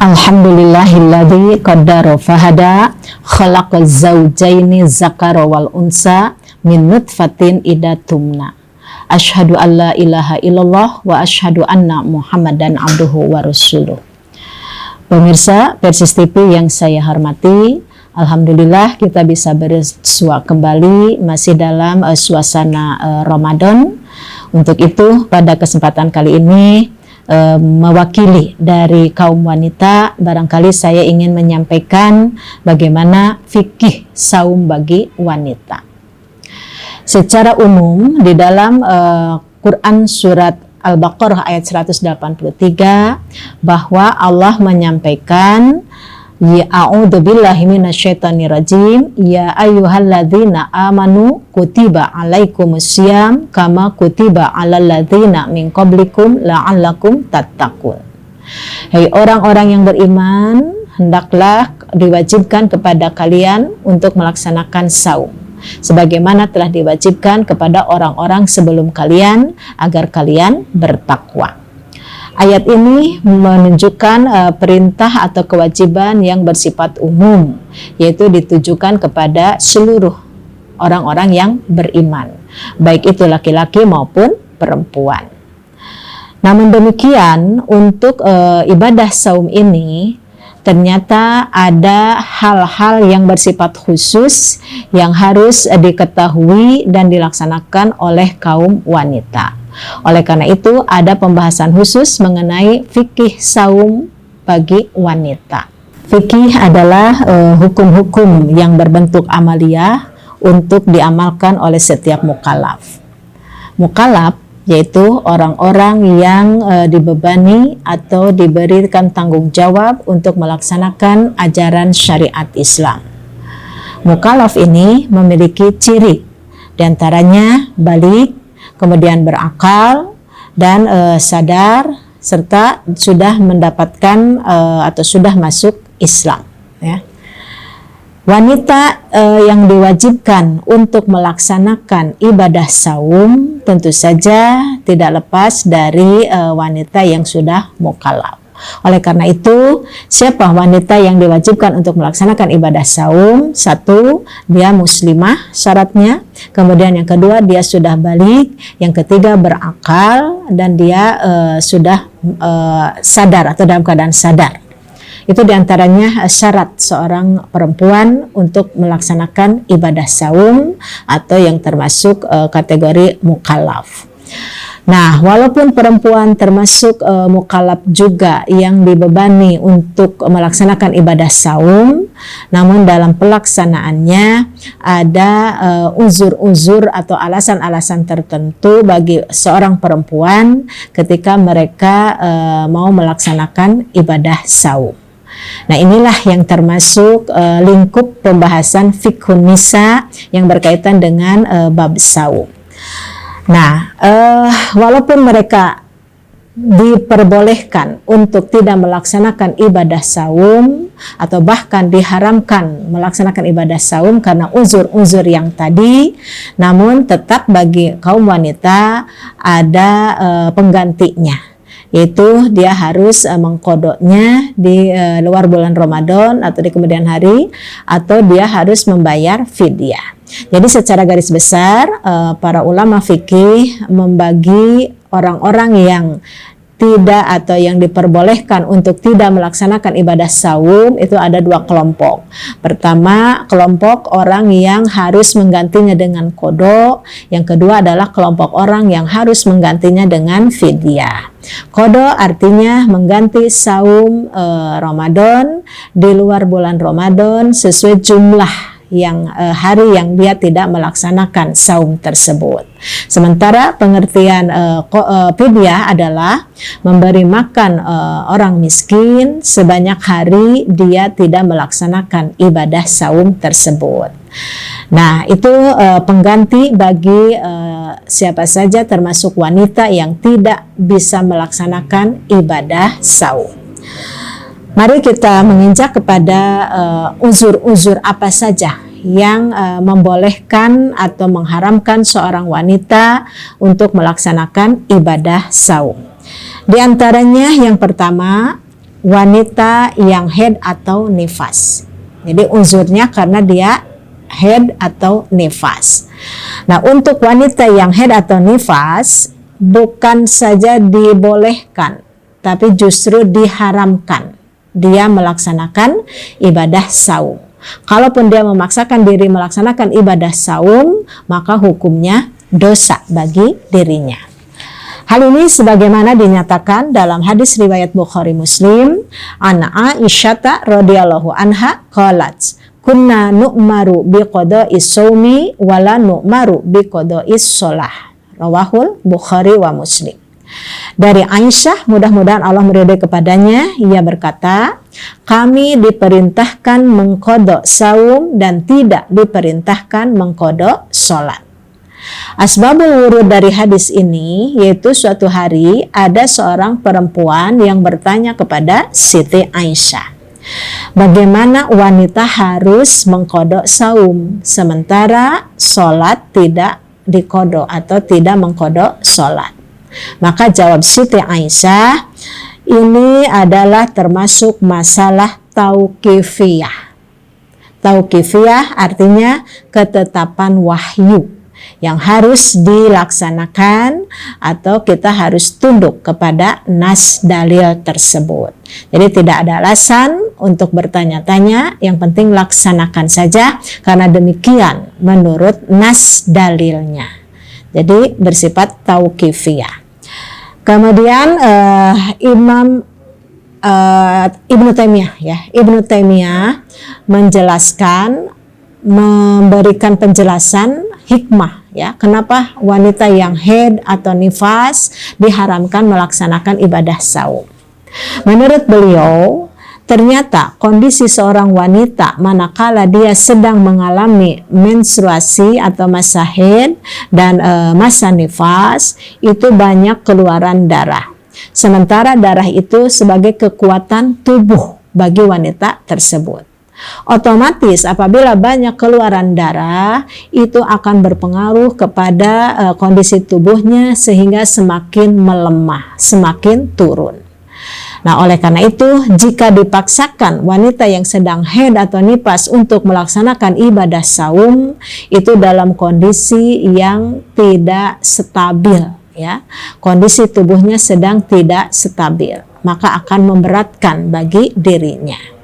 Alhamdulillahilladzi qaddara fahada khalaqaz zawjaini dzakara wal unsa min nutfatin idza tumna. Asyhadu an la ilaha illallah wa asyhadu anna Muhammadan abduhu wa rasuluh. Pemirsa Persis TV yang saya hormati, alhamdulillah kita bisa bersua kembali masih dalam suasana Ramadan. Untuk itu pada kesempatan kali ini mewakili dari kaum wanita, barangkali saya ingin menyampaikan bagaimana fikih saum bagi wanita. Secara umum di dalam Quran surat Al-Baqarah ayat 183 bahwa Allah menyampaikan, ya a'udzubillahi minasyaitonirrajim, ya ayyuhalladzina amanu kutiba alaikumusiyam kama kutiba alal ladzina min qablikum la'allakum tattaqun. Hai orang-orang yang beriman, hendaklah diwajibkan kepada kalian untuk melaksanakan saum sebagaimana telah diwajibkan kepada orang-orang sebelum kalian agar kalian bertakwa. Ayat ini menunjukkan perintah atau kewajiban yang bersifat umum, yaitu ditujukan kepada seluruh orang-orang yang beriman, baik itu laki-laki maupun perempuan. Namun demikian, untuk ibadah saum ini ternyata ada hal-hal yang bersifat khusus yang harus diketahui dan dilaksanakan oleh kaum wanita. Oleh karena itu ada pembahasan khusus mengenai fikih saum bagi wanita. Fikih adalah hukum-hukum yang berbentuk amaliyah untuk diamalkan oleh setiap mukallaf. Mukallaf yaitu orang-orang yang dibebani atau diberikan tanggung jawab untuk melaksanakan ajaran syariat Islam. Mukallaf ini memiliki ciri, diantaranya balik, kemudian berakal dan sadar, serta sudah mendapatkan atau sudah masuk Islam. Ya. Wanita yang diwajibkan untuk melaksanakan ibadah saum tentu saja tidak lepas dari wanita yang sudah mukallaf. Oleh karena itu, siapa wanita yang diwajibkan untuk melaksanakan ibadah saum? Satu, dia muslimah syaratnya. Kemudian yang kedua, dia sudah balik. Yang ketiga, berakal dan dia sudah sadar atau dalam keadaan sadar. Itu diantaranya syarat seorang perempuan untuk melaksanakan ibadah saum atau yang termasuk kategori mukallaf. Nah, walaupun perempuan termasuk mukallaf juga yang dibebani untuk melaksanakan ibadah saum, namun dalam pelaksanaannya ada uzur-uzur atau alasan-alasan tertentu bagi seorang perempuan ketika mereka mau melaksanakan ibadah saum. Nah, inilah yang termasuk lingkup pembahasan fiqhun nisa yang berkaitan dengan bab saum. Nah, walaupun mereka diperbolehkan untuk tidak melaksanakan ibadah saum atau bahkan diharamkan melaksanakan ibadah saum karena uzur-uzur yang tadi, namun tetap bagi kaum wanita ada penggantinya, yaitu dia harus mengqodoknya di luar bulan Ramadan atau di kemudian hari, atau dia harus membayar fidyah. Jadi secara garis besar para ulama fikih membagi orang-orang yang tidak atau yang diperbolehkan untuk tidak melaksanakan ibadah saum itu ada dua kelompok. Pertama, kelompok orang yang harus menggantinya dengan qodho. Yang kedua adalah kelompok orang yang harus menggantinya dengan fidyah. Qodho artinya mengganti saum Ramadan di luar bulan Ramadan sesuai jumlah yang hari yang dia tidak melaksanakan saum tersebut. Sementara pengertian fidyah adalah memberi makan orang miskin sebanyak hari dia tidak melaksanakan ibadah saum tersebut. Nah, itu pengganti bagi siapa saja termasuk wanita yang tidak bisa melaksanakan ibadah saum. Mari kita menginjak kepada uzur-uzur apa saja yang membolehkan atau mengharamkan seorang wanita untuk melaksanakan ibadah saum. Di antaranya yang pertama, wanita yang haid atau nifas. Jadi uzurnya karena dia haid atau nifas. Nah, untuk wanita yang haid atau nifas bukan saja dibolehkan, tapi justru diharamkan dia melaksanakan ibadah saum. Kalaupun dia memaksakan diri melaksanakan ibadah saum, maka hukumnya dosa bagi dirinya. Hal ini sebagaimana dinyatakan dalam hadis riwayat Bukhari Muslim, an Aisyah radhiyallahu anha qalat, kunna nu'maru biqada'is shaumi wala nu'maru biqada'is shalah. Rawahul Bukhari wa Muslim. Dari Aisyah, mudah-mudahan Allah meridai kepadanya, ia berkata, kami diperintahkan mengqadha saum dan tidak diperintahkan mengqadha salat. Asbabul wurud dari hadis ini yaitu suatu hari ada seorang perempuan yang bertanya kepada Siti Aisyah, bagaimana wanita harus mengqadha saum sementara sholat tidak diqadha atau tidak mengqadha sholat. Maka jawab Siti Aisyah, ini adalah termasuk masalah tauqifiyah. Tauqifiyah artinya ketetapan wahyu yang harus dilaksanakan atau kita harus tunduk kepada nas dalil tersebut. Jadi tidak ada alasan untuk bertanya-tanya, yang penting laksanakan saja karena demikian menurut nas dalilnya. Jadi bersifat tauqifiyah. Kemudian Imam Ibnu Taimiyah menjelaskan, memberikan penjelasan hikmah ya, kenapa wanita yang haid atau nifas diharamkan melaksanakan ibadah saum. Menurut beliau, ternyata kondisi seorang wanita manakala dia sedang mengalami menstruasi atau masa haid dan masa nifas itu banyak keluaran darah. Sementara darah itu sebagai kekuatan tubuh bagi wanita tersebut. Otomatis apabila banyak keluaran darah itu akan berpengaruh kepada kondisi tubuhnya sehingga semakin melemah, semakin turun. Nah, oleh karena itu jika dipaksakan wanita yang sedang haid atau nifas untuk melaksanakan ibadah saum itu dalam kondisi yang tidak stabil ya, kondisi tubuhnya sedang tidak stabil, maka akan memberatkan bagi dirinya.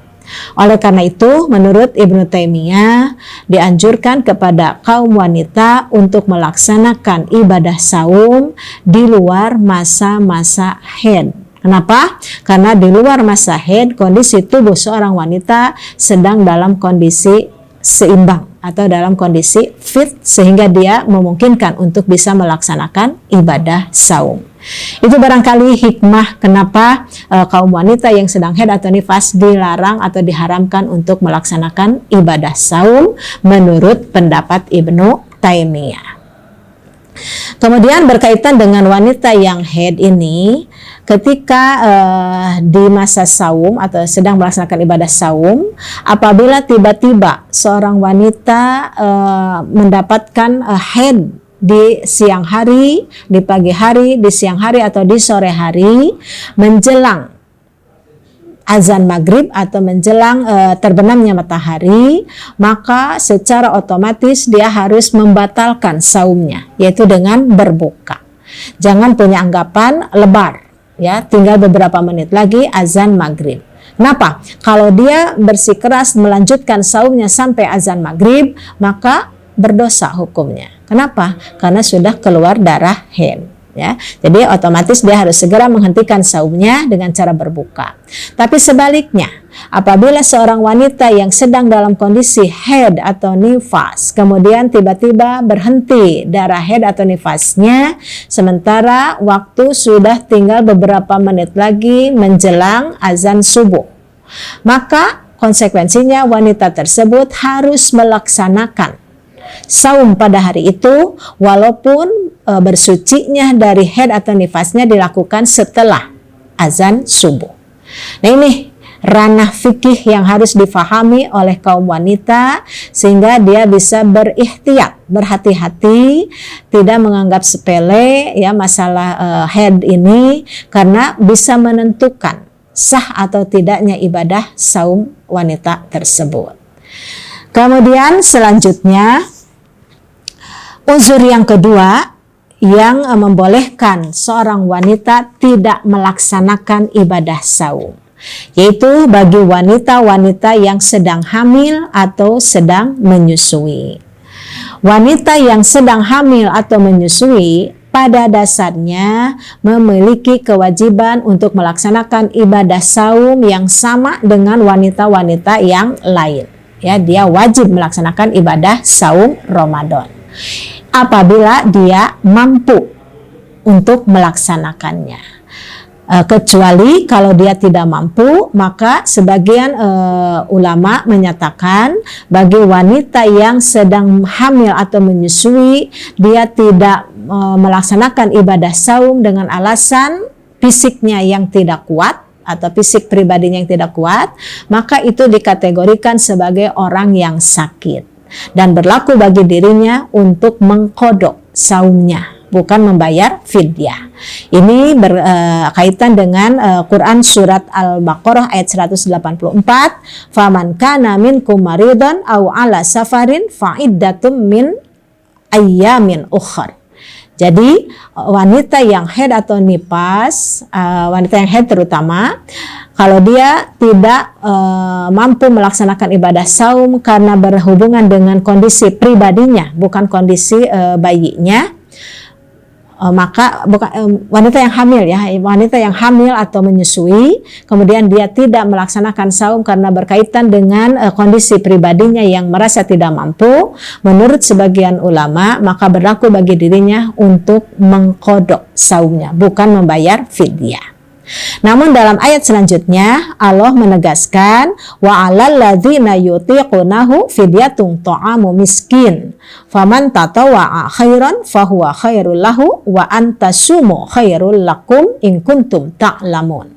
Oleh karena itu, menurut Ibnu Taimiyah, dianjurkan kepada kaum wanita untuk melaksanakan ibadah saum di luar masa-masa haid. Kenapa? Karena di luar masa haid, kondisi tubuh seorang wanita sedang dalam kondisi seimbang atau dalam kondisi fit sehingga dia memungkinkan untuk bisa melaksanakan ibadah saum. Itu barangkali hikmah kenapa kaum wanita yang sedang haid atau nifas dilarang atau diharamkan untuk melaksanakan ibadah saum menurut pendapat Ibnu Taimiyah. Kemudian berkaitan dengan wanita yang haid ini, ketika di masa saum atau sedang melaksanakan ibadah saum, apabila tiba-tiba seorang wanita mendapatkan haid di siang hari, di pagi hari, di siang hari atau di sore hari menjelang azan maghrib atau menjelang terbenamnya matahari, maka secara otomatis dia harus membatalkan saumnya, yaitu dengan berbuka. Jangan punya anggapan lebar ya, tinggal beberapa menit lagi azan maghrib. Kenapa? Kalau dia bersikeras melanjutkan saumnya sampai azan maghrib, maka berdosa hukumnya. Kenapa? Karena sudah keluar darah haid. Ya, jadi otomatis dia harus segera menghentikan saumnya dengan cara berbuka. Tapi sebaliknya, apabila seorang wanita yang sedang dalam kondisi haid atau nifas, kemudian tiba-tiba berhenti darah haid atau nifasnya, sementara waktu sudah tinggal beberapa menit lagi menjelang azan subuh, maka konsekuensinya wanita tersebut harus melaksanakan saum pada hari itu walaupun bersucinya dari haid atau nifasnya dilakukan setelah azan subuh. Nah, ini ranah fikih yang harus difahami oleh kaum wanita sehingga dia bisa berihtiyat, berhati-hati, tidak menganggap sepele ya masalah haid ini, karena bisa menentukan sah atau tidaknya ibadah saum wanita tersebut. Kemudian selanjutnya, uzur yang kedua yang membolehkan seorang wanita tidak melaksanakan ibadah saum, yaitu bagi wanita-wanita yang sedang hamil atau sedang menyusui. Wanita yang sedang hamil atau menyusui pada dasarnya memiliki kewajiban untuk melaksanakan ibadah saum yang sama dengan wanita-wanita yang lain. Ya, dia wajib melaksanakan ibadah saum Ramadan apabila dia mampu untuk melaksanakannya. Kecuali kalau dia tidak mampu, maka sebagian ulama menyatakan bagi wanita yang sedang hamil atau menyusui, dia tidak melaksanakan ibadah saum dengan alasan fisiknya yang tidak kuat atau fisik pribadinya yang tidak kuat, maka itu dikategorikan sebagai orang yang sakit dan berlaku bagi dirinya untuk mengqadha saumnya, bukan membayar fidyah. Ini berkaitan dengan Quran surat Al-Baqarah ayat 184, faman kana minkum maridan aw ala safarin fa'iddatum min ayyamin ukhar. Jadi wanita yang haid atau nifas, wanita yang haid terutama, kalau dia tidak mampu melaksanakan ibadah saum karena berhubungan dengan kondisi pribadinya, bukan kondisi bayinya, maka wanita yang hamil, ya, wanita yang hamil atau menyusui, kemudian dia tidak melaksanakan saum karena berkaitan dengan kondisi pribadinya yang merasa tidak mampu, menurut sebagian ulama maka berlaku bagi dirinya untuk mengqadha saumnya, bukan membayar fidyah. Namun dalam ayat selanjutnya Allah menegaskan wa 'alal ladzina yutiqunahu fidyatun ta'amu miskin faman tatawwa'a khairan fahuwa khairul lahu wa antasumu khairul lakum in kuntum ta'lamun.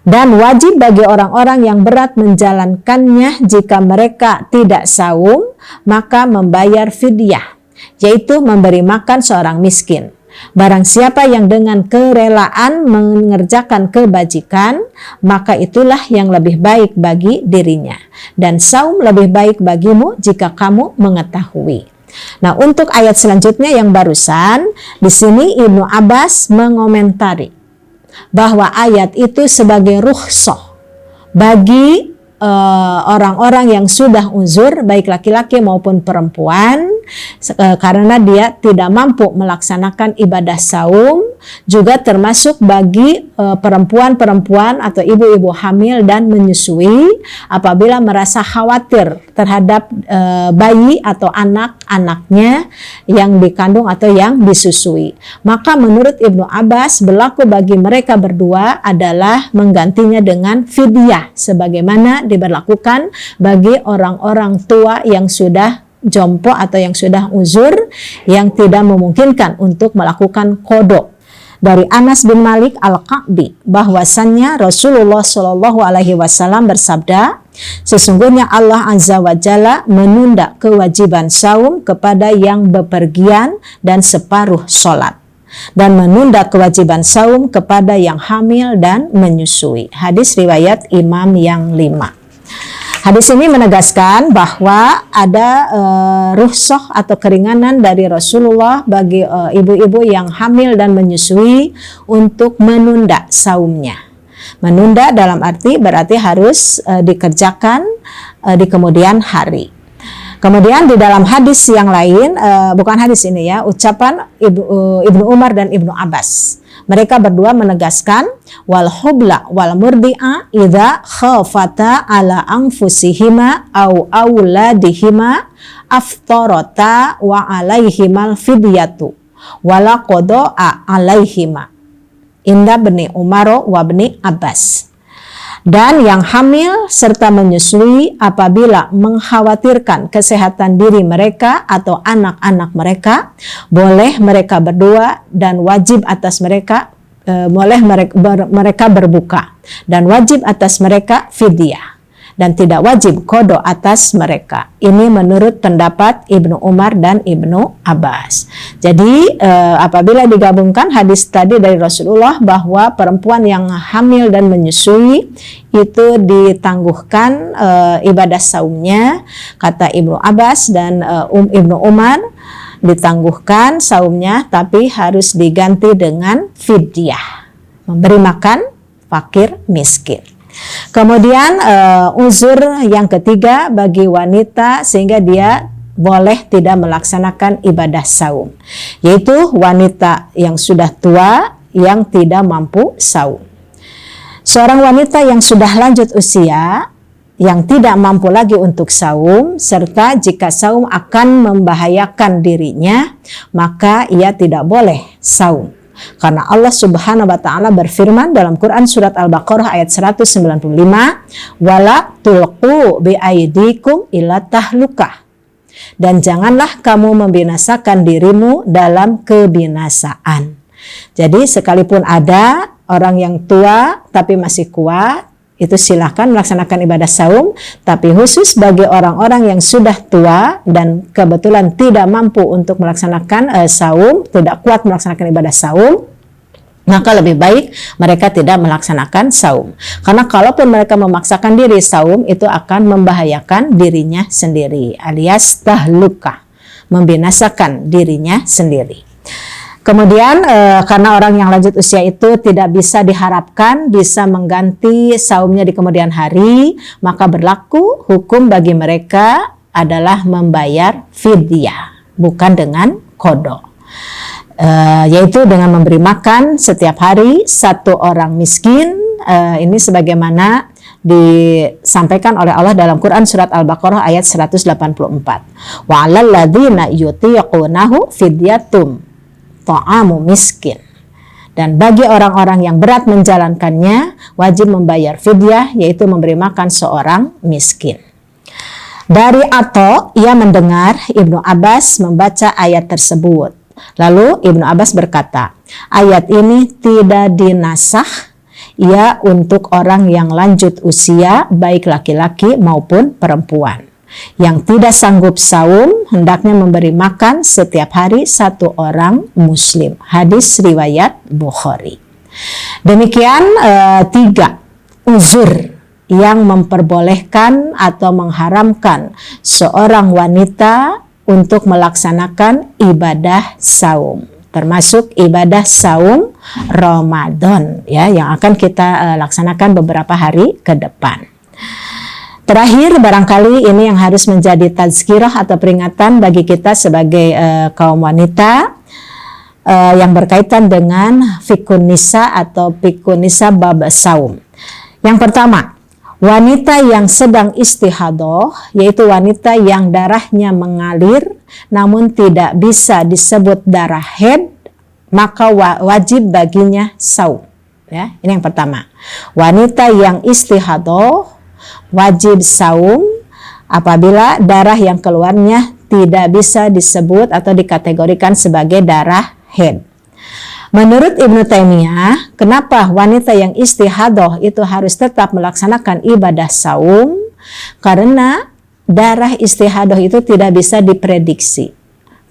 Dan wajib bagi orang-orang yang berat menjalankannya jika mereka tidak saum, maka membayar fidyah, yaitu memberi makan seorang miskin. Barang siapa yang dengan kerelaan mengerjakan kebajikan, maka itulah yang lebih baik bagi dirinya. Dan saum lebih baik bagimu jika kamu mengetahui. Nah, untuk ayat selanjutnya yang barusan, di sini Ibnu Abbas mengomentari bahwa ayat itu sebagai rukhsah bagi orang-orang yang sudah uzur, baik laki-laki maupun perempuan, karena dia tidak mampu melaksanakan ibadah saum, juga termasuk bagi perempuan-perempuan atau ibu-ibu hamil dan menyusui apabila merasa khawatir terhadap bayi atau anak-anaknya yang dikandung atau yang disusui. Maka menurut Ibnu Abbas berlaku bagi mereka berdua adalah menggantinya dengan fidyah sebagaimana diberlakukan bagi orang-orang tua yang sudah jompo atau yang sudah uzur, yang tidak memungkinkan untuk melakukan qadha. Dari Anas bin Malik Al-Ka'bi bahwasannya Rasulullah Shallallahu Alaihi Wasallam bersabda, sesungguhnya Allah Azza wa Jalla menunda kewajiban saum kepada yang bepergian dan separuh sholat, dan menunda kewajiban saum kepada yang hamil dan menyusui. Hadis riwayat Imam yang 5. Hadis ini menegaskan bahwa ada rukhsah atau keringanan dari Rasulullah bagi ibu-ibu yang hamil dan menyusui untuk menunda saumnya. Menunda dalam arti berarti harus dikerjakan di kemudian hari. Kemudian di dalam hadis yang lain, bukan hadis ini ya, ucapan Ibnu Umar dan Ibnu Abbas. Mereka berdua menegaskan wal hubla wal murdi'a idza khafata ala anfusihima au auladihima aftarata wa alaihimal fidyatu wala qada'a alaihima inda bni Umar wa bni Abbas. Dan yang hamil serta menyusui apabila mengkhawatirkan kesehatan diri mereka atau anak-anak mereka, boleh mereka berdua dan wajib atas mereka, mereka berbuka dan wajib atas mereka fidyah. dan tidak wajib qada atas mereka. Ini menurut pendapat Ibnu Umar dan Ibnu Abbas. Jadi apabila digabungkan hadis tadi dari Rasulullah bahwa perempuan yang hamil dan menyusui itu ditangguhkan ibadah saumnya, kata Ibnu Abbas dan Ibnu Umar, ditangguhkan saumnya tapi harus diganti dengan fidyah, memberi makan fakir miskin. Kemudian uzur yang ketiga bagi wanita sehingga dia boleh tidak melaksanakan ibadah saum, yaitu wanita yang sudah tua yang tidak mampu saum. Seorang wanita yang sudah lanjut usia, yang tidak mampu lagi untuk saum, serta jika saum akan membahayakan dirinya, maka ia tidak boleh saum. Karena Allah Subhanahu wa taala berfirman dalam Quran surat Al-Baqarah ayat 195, "Wala tulqu biaidikum ila tahlukah." Dan janganlah kamu membinasakan dirimu dalam kebinasaan. Jadi sekalipun ada orang yang tua tapi masih kuat, itu silahkan melaksanakan ibadah saum, tapi khusus bagi orang-orang yang sudah tua dan kebetulan tidak mampu untuk melaksanakan saum, tidak kuat melaksanakan ibadah saum, maka lebih baik mereka tidak melaksanakan saum. Karena kalaupun mereka memaksakan diri saum, itu akan membahayakan dirinya sendiri, alias tahluka, membinasakan dirinya sendiri. Kemudian karena orang yang lanjut usia itu tidak bisa diharapkan bisa mengganti saumnya di kemudian hari, maka berlaku hukum bagi mereka adalah membayar fidyah, bukan dengan qada. Yaitu dengan memberi makan setiap hari satu orang miskin. Ini sebagaimana disampaikan oleh Allah dalam Quran surat Al-Baqarah ayat 184. Wa 'alal ladzina yutiqunahu fidyatum ta'amu miskin. Dan bagi orang-orang yang berat menjalankannya wajib membayar fidyah, yaitu memberi makan seorang miskin. Dari Atha, ia mendengar Ibnu Abbas membaca ayat tersebut. Lalu Ibnu Abbas berkata, ayat ini tidak dinasakh ya untuk orang yang lanjut usia, baik laki-laki maupun perempuan. Yang tidak sanggup saum hendaknya memberi makan setiap hari satu orang muslim. Hadis riwayat Bukhari. Demikian 3 uzur yang memperbolehkan atau mengharamkan seorang wanita untuk melaksanakan ibadah saum, termasuk ibadah saum Ramadan ya, yang akan kita laksanakan beberapa hari ke depan. Terakhir, barangkali ini yang harus menjadi tazkirah atau peringatan bagi kita sebagai kaum wanita yang berkaitan dengan fikun nisa atau fikun nisa bab saum. Yang pertama, wanita yang sedang istihadah, yaitu wanita yang darahnya mengalir namun tidak bisa disebut darah haid, maka wajib baginya saum. Ya, ini yang pertama. Wanita yang istihadah wajib saum apabila darah yang keluarnya tidak bisa disebut atau dikategorikan sebagai darah haid. Menurut Ibnu Taimiyah, kenapa wanita yang istihadah itu harus tetap melaksanakan ibadah saum? Karena darah istihadah itu tidak bisa diprediksi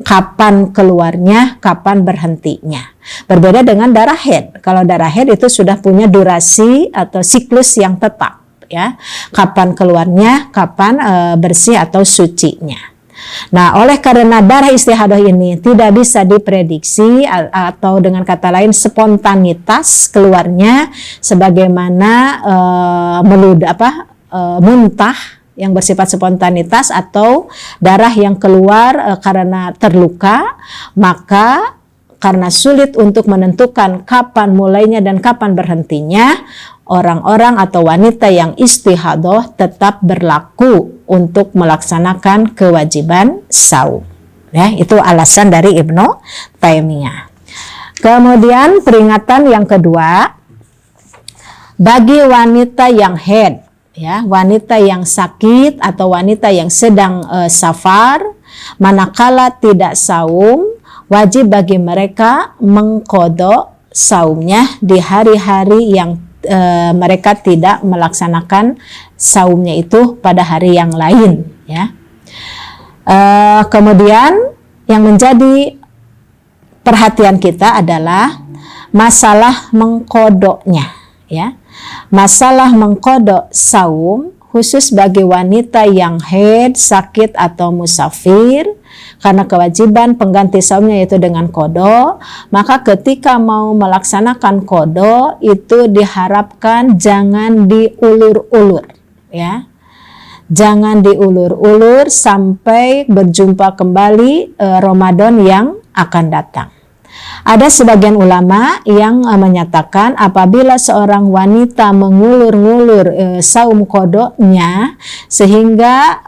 kapan keluarnya, kapan berhentinya. Berbeda dengan darah haid. Kalau darah haid itu sudah punya durasi atau siklus yang tetap. Ya, kapan keluarnya, kapan bersih atau sucinya. Nah, oleh karena darah istihadah ini tidak bisa diprediksi atau dengan kata lain spontanitas keluarnya sebagaimana muntah yang bersifat spontanitas atau darah yang keluar karena terluka, maka karena sulit untuk menentukan kapan mulainya dan kapan berhentinya, orang-orang atau wanita yang istihadah tetap berlaku untuk melaksanakan kewajiban saum. Ya, itu alasan dari Ibnu Taimiyah. Kemudian peringatan yang kedua, bagi wanita yang haid, ya, wanita yang sakit atau wanita yang sedang safar, manakala tidak saum, wajib bagi mereka mengqadha saumnya di hari-hari yang mereka tidak melaksanakan saumnya itu pada hari yang lain, ya. Kemudian yang menjadi perhatian kita adalah masalah mengkodoknya, ya. Masalah mengkodok saum khusus bagi wanita yang haid, sakit atau musafir, karena kewajiban pengganti saumnya yaitu dengan kodok, maka ketika mau melaksanakan kodok itu diharapkan jangan diulur-ulur, ya. Jangan diulur-ulur sampai berjumpa kembali Ramadan yang akan datang. Ada sebagian ulama yang menyatakan apabila seorang wanita mengulur-ngulur saum kodoknya sehingga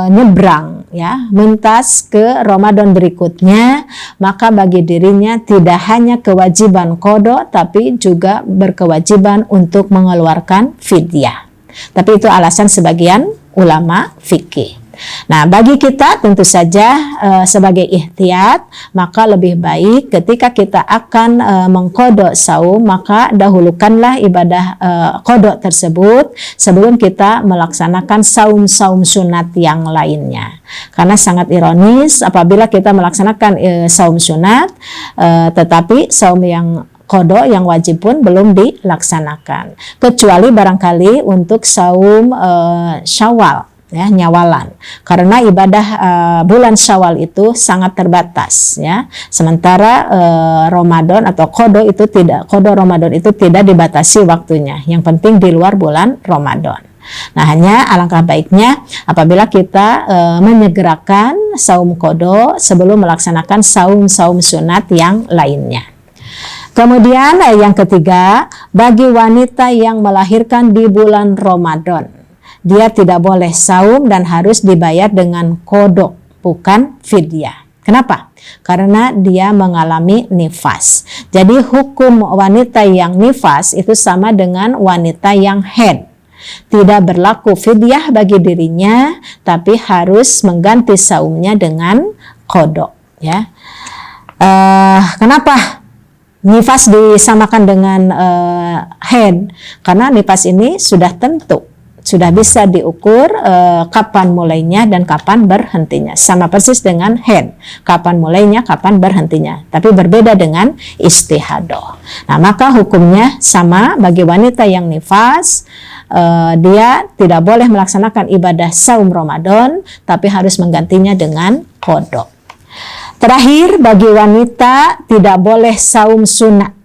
nyebrang, ya, mentas ke Ramadan berikutnya, maka bagi dirinya tidak hanya kewajiban kodok tapi juga berkewajiban untuk mengeluarkan fidyah. Tapi itu alasan sebagian ulama fikih. Nah, bagi kita tentu saja sebagai ihtiyat, maka lebih baik ketika kita akan mengkodok saum, maka dahulukanlah ibadah kodok tersebut sebelum kita melaksanakan saum-saum sunat yang lainnya. Karena sangat ironis apabila kita melaksanakan saum sunat, tetapi saum yang kodok yang wajib pun belum dilaksanakan. Kecuali barangkali untuk saum Syawal, ya, nyawalan, karena ibadah bulan Syawal itu sangat terbatas, ya. Sementara Ramadan atau kodok Ramadan itu tidak dibatasi waktunya, yang penting di luar bulan Ramadan. Nah, hanya alangkah baiknya apabila kita menyegerakan saum kodok sebelum melaksanakan saum-saum sunat yang lainnya. Kemudian yang ketiga, bagi wanita yang melahirkan di bulan Ramadan, dia tidak boleh saum dan harus dibayar dengan kodok, bukan fidyah. Kenapa? Karena dia mengalami nifas. Jadi hukum wanita yang nifas itu sama dengan wanita yang haid. Tidak berlaku fidyah bagi dirinya, tapi harus mengganti saumnya dengan kodok, ya. Kenapa nifas disamakan dengan haid? Karena nifas ini sudah tentu, sudah bisa diukur kapan mulainya dan kapan berhentinya. Sama persis dengan haid, kapan mulainya, kapan berhentinya. Tapi berbeda dengan istihadah. Nah, maka hukumnya sama bagi wanita yang nifas. Dia tidak boleh melaksanakan ibadah saum Ramadan, tapi harus menggantinya dengan kodok. Terakhir, bagi wanita tidak boleh saum sunat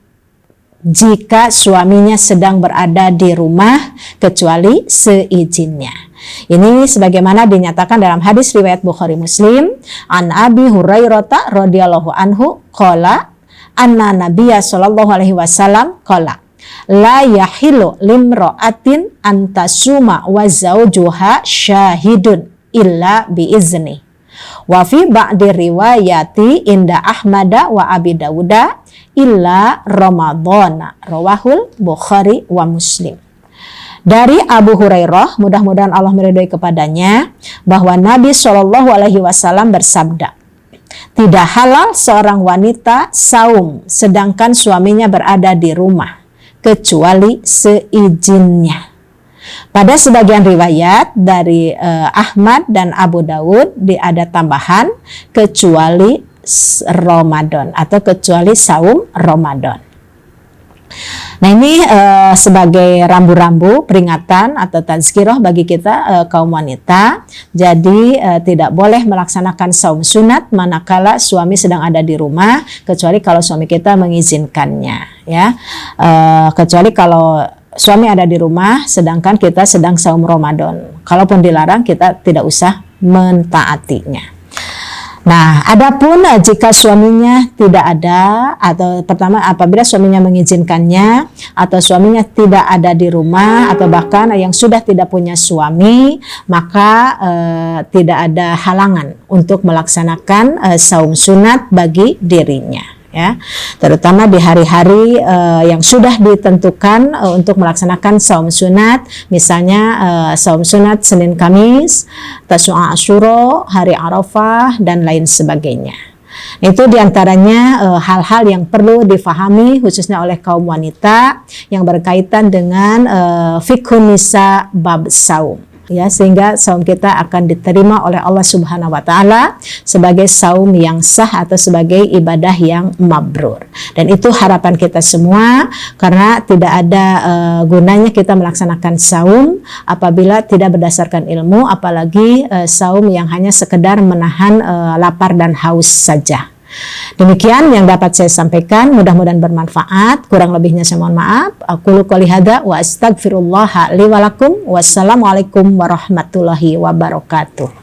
jika suaminya sedang berada di rumah kecuali seizinnya. Ini sebagaimana dinyatakan dalam hadis riwayat Bukhari Muslim, an Abi Hurairah radhiyallahu anhu qala anna Nabiyya sallallahu alaihi wasallam qala la yahilu limra'atin antasuma wa zawjuha syahidun illa biizni. Wa fi ba'di riwayati inda Ahmada wa Abi Dawuda illa Ramadhana, rawahul Bukhari wa Muslim. Dari Abu Hurairah, mudah-mudahan Allah meridhai kepadanya, bahwa Nabi Shallallahu alaihi wasallam bersabda, tidak halal seorang wanita saum sedangkan suaminya berada di rumah kecuali seizinnya. Pada sebagian riwayat dari Ahmad dan Abu Dawud ada tambahan kecuali Ramadan atau kecuali saum Ramadan. Nah, ini sebagai rambu-rambu peringatan atau tazkirah bagi kita kaum wanita. Jadi tidak boleh melaksanakan saum sunat manakala suami sedang ada di rumah, kecuali kalau suami kita mengizinkannya, ya. Kecuali kalau suami ada di rumah sedangkan kita sedang saum Ramadan. Kalaupun dilarang, kita tidak usah mentaatinya. Nah, adapun jika suaminya tidak ada, atau pertama apabila suaminya mengizinkannya, atau suaminya tidak ada di rumah, atau bahkan yang sudah tidak punya suami, maka tidak ada halangan untuk melaksanakan saum sunat bagi dirinya, ya. Terutama di hari-hari yang sudah ditentukan untuk melaksanakan saum sunat, misalnya saum sunat Senin Kamis, Tasu'a Asyura, hari Arafah, dan lain sebagainya. Itu diantaranya hal-hal yang perlu difahami khususnya oleh kaum wanita yang berkaitan dengan fiqhun nisa bab saum. Ya, sehingga saum kita akan diterima oleh Allah Subhanahu wa taala sebagai saum yang sah atau sebagai ibadah yang mabrur. Dan itu harapan kita semua, karena tidak ada gunanya kita melaksanakan saum apabila tidak berdasarkan ilmu, apalagi saum yang hanya sekedar menahan lapar dan haus saja. Demikian yang dapat saya sampaikan, mudah-mudahan bermanfaat. Kurang lebihnya saya mohon maaf. Aqulu qouli hadza wa astaghfirullah li wa lakum. Wassalamualaikum warahmatullahi wabarakatuh.